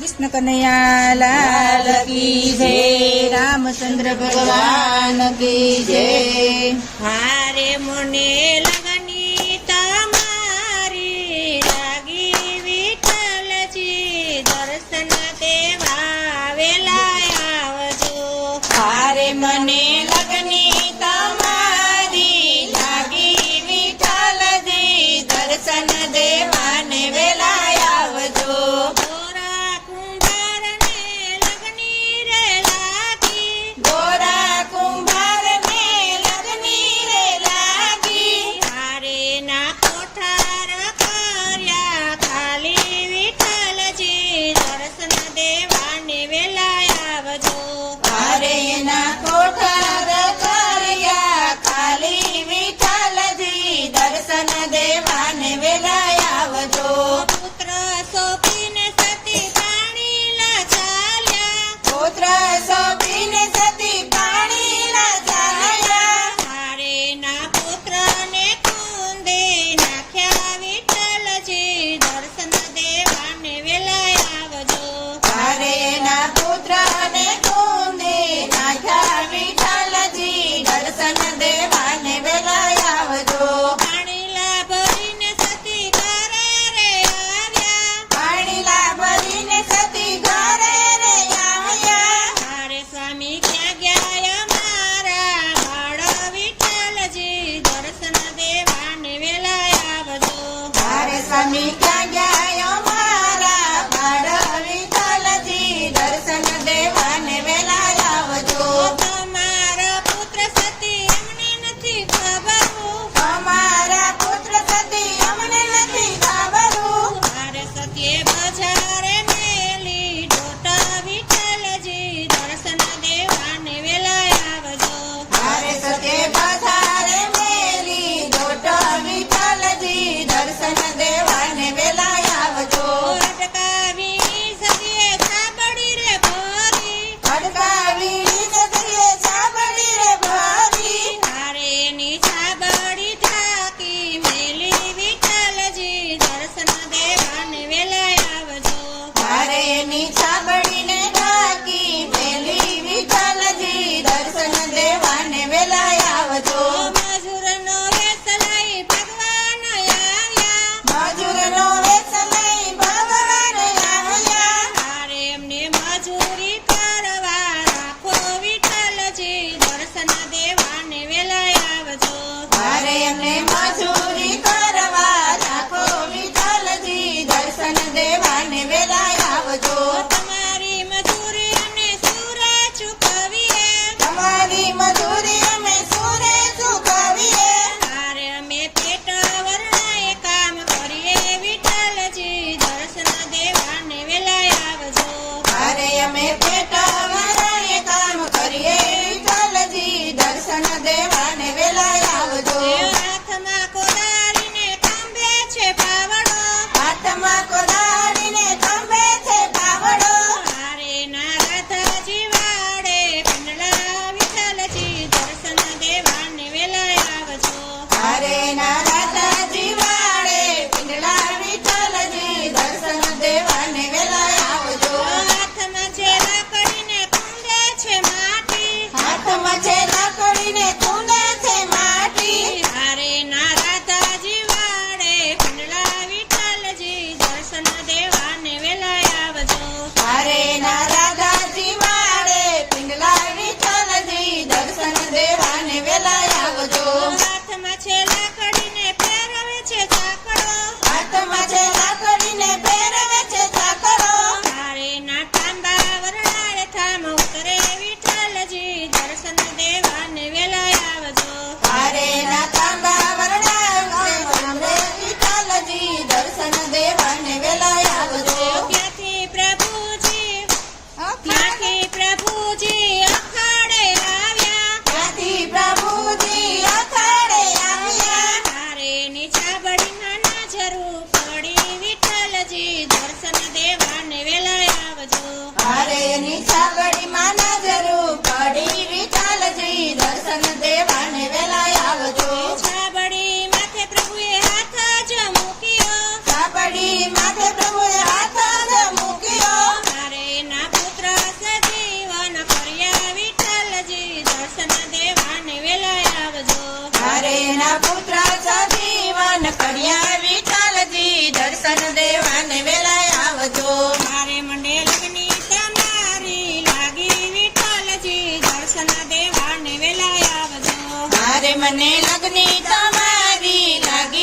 कृष्ण कन्हैया लाल की जय, रामचंद्र भगवान की जय। हारे मोने लगनी तमारी लागी विठ्ठलजी, दर्शन देवा वेला आवजो। हारे मने लगनी तमारी लागी विठ्ठलजी, दर्शन देवाने वेला आवजो। ગોરા કુંભારને લગની રે લાગી, ગોરા કુંભારને લગની રે લાગી, હારે ના કોઠાર કર્યા ખાલી વિઠ્ઠલજી, દર્શન દેવાને વેલા આવજો। હારે એના કોઠાર કર્યા ખાલી વિઠ્ઠલજી, દર્શન દેવાને વેલા આવજો। પુત્ર સોંપીને સતી પાણીલા ચાલ્યા, પુત્ર સોંપીને સતી પાણીના ચાલ્યા, હારે ના પુત્રને કુંદે નાખ્યા વિઠ્ઠલજી, દર્શન દેવાને વેલા આવજો। હારે એના પુત્રને કુંદી નાખ્યા વિઠ્ઠલજી, દર્શન દેવાને વેલા આવજો। પાણીલા ભરીને સતી ઘરે રે આવ્યા, પાણીલા ભરીને સતી ઘરે રે આવ્યા, હારે સ્વામી ક્યાં ગયા અમારા બાળ વિઠ્ઠલજી, દર્શન દેવાને વેલા આવજો। હારે સ્વામી ક્યાં ગયા અમારા બાળ વિઠ્ઠલજી, દર્શન દેવાને વેલા આવજો। તમારા પુત્ર સતી એમને નથી ખબર, અમારા પુત્ર સતી અમને નથી ખબર, હારે સતીએ બજારે મેલી ડોટા વિઠ્ઠલજી, દર્શન દેવાને વેલા આવજો। હારે સતે પધારે મેલી દોટો વિઠ્ઠલજી, દર્શન દેવાને વેલા આવજો। અટકાવી સતીએ છાબડી રે ભરી, અટકાવી સતીએ છાબડી રે ભરી, હારે એની છાબડી ઢાંકી મેલી વિઠ્ઠલજી, દર્શન દેવાને વેલા આવજો। હારે એની છાબડીને ઢાંકી મેલી વિઠ્ઠલજી, દર્શન દેવાને વેલા આવજો। મજૂરનો વેશ લઈ ભગવાન આવ્યા, મજૂરનો વેશ લઈ ભગવાન આવ્યા, હારે એમને મજૂરી કરવા રાખો વિઠ્ઠલજી, દર્શન દેવાને વેલા આવજો। હારે એમને મજૂરી કરવા રાખો વિઠ્ઠલજી, દર્શન દેવાને વેલા આવજો। તમારી મજૂરી અમે સુરે ચૂકવીએ, તમારી મજૂરી અમે સુરે ચૂકવીએ, હારે અમે પેટ વરણાએ કામ કરીએ વિઠ્ઠલજી, દર્શન દેવાને વેલા આવજો। હારે અમે પેટ વરાએ કામ કરીએ વિઠ્ઠલજી, દર્શન દેવાને વેલા આવજો। હાથમાં કોદાળીને ખંભે છે પાવડો, હાથમાં કોદાળીને ખંભે છે પાવડો, હારે ના રાધાજી વાડે પિંડલા વિઠ્ઠલજી, દર્શન દેવાને વેલા આવજો। હારે ના રાધાજી વાળે પિંડલા વિઠ્ઠલજી, દર્શન દેવાને વેલા આવજો। હાથમાં છે લાકડીને કુંડે છે માટી, હાથમાં છે લાકડીને કુંડે છે માટી, હારે ના રાધાજી વાડે પિંડલા વિઠ્ઠલજી, દર્શન દેવાને વેલા આવજો। હારે ના રાધાજી વાળે પિંગલા વિઠ્ઠલજી, દર્શન દેવાને વેલા આવજો। હાથમાં છે લાકડીને પહેરવે છે ચાકડો, હાથમાં છે લાકડીને પહેરવે છે ચાકડો, હારે ના તાંબા વરણાળે થામ ઉતરે વિઠ્ઠલજી, દર્શન દેવાને વેલા આવજો। હારે ના તાંબા વરણા સાંભળે વિઠ્ઠલજી, દર્શન દેવાને વેલા આવજો। ત્યાંથી પ્રભુજી અખાડે આવ્યા, ત્યાંથી પ્રભુજી અખાડે આવ્યા, હારે ની છાબડીમાં નજરું પડી વિઠ્ઠલજી, દર્શન દેવાને વેલા આવજો। હારે ની છાબડીમાં નજરું પડી વિઠ્ઠલજી, દર્શન દેવાને વેલા આવજો। છાબડી માથે પ્રભુએ હાથ જ મૂક્યો, છાબડી માથે પ્રભુએ હાથ જ મૂક્યો, મારે ના પુત્ર સજીવન કર્યા વિઠ્ઠલજી દર્શન દેવાને વેલા આવજો મારે મંડે લગની તમારી લાગી વિઠ્ઠલજી દર્શન દેવાને વેલા આવજો મારે મને લગ્ની તમારી લાગી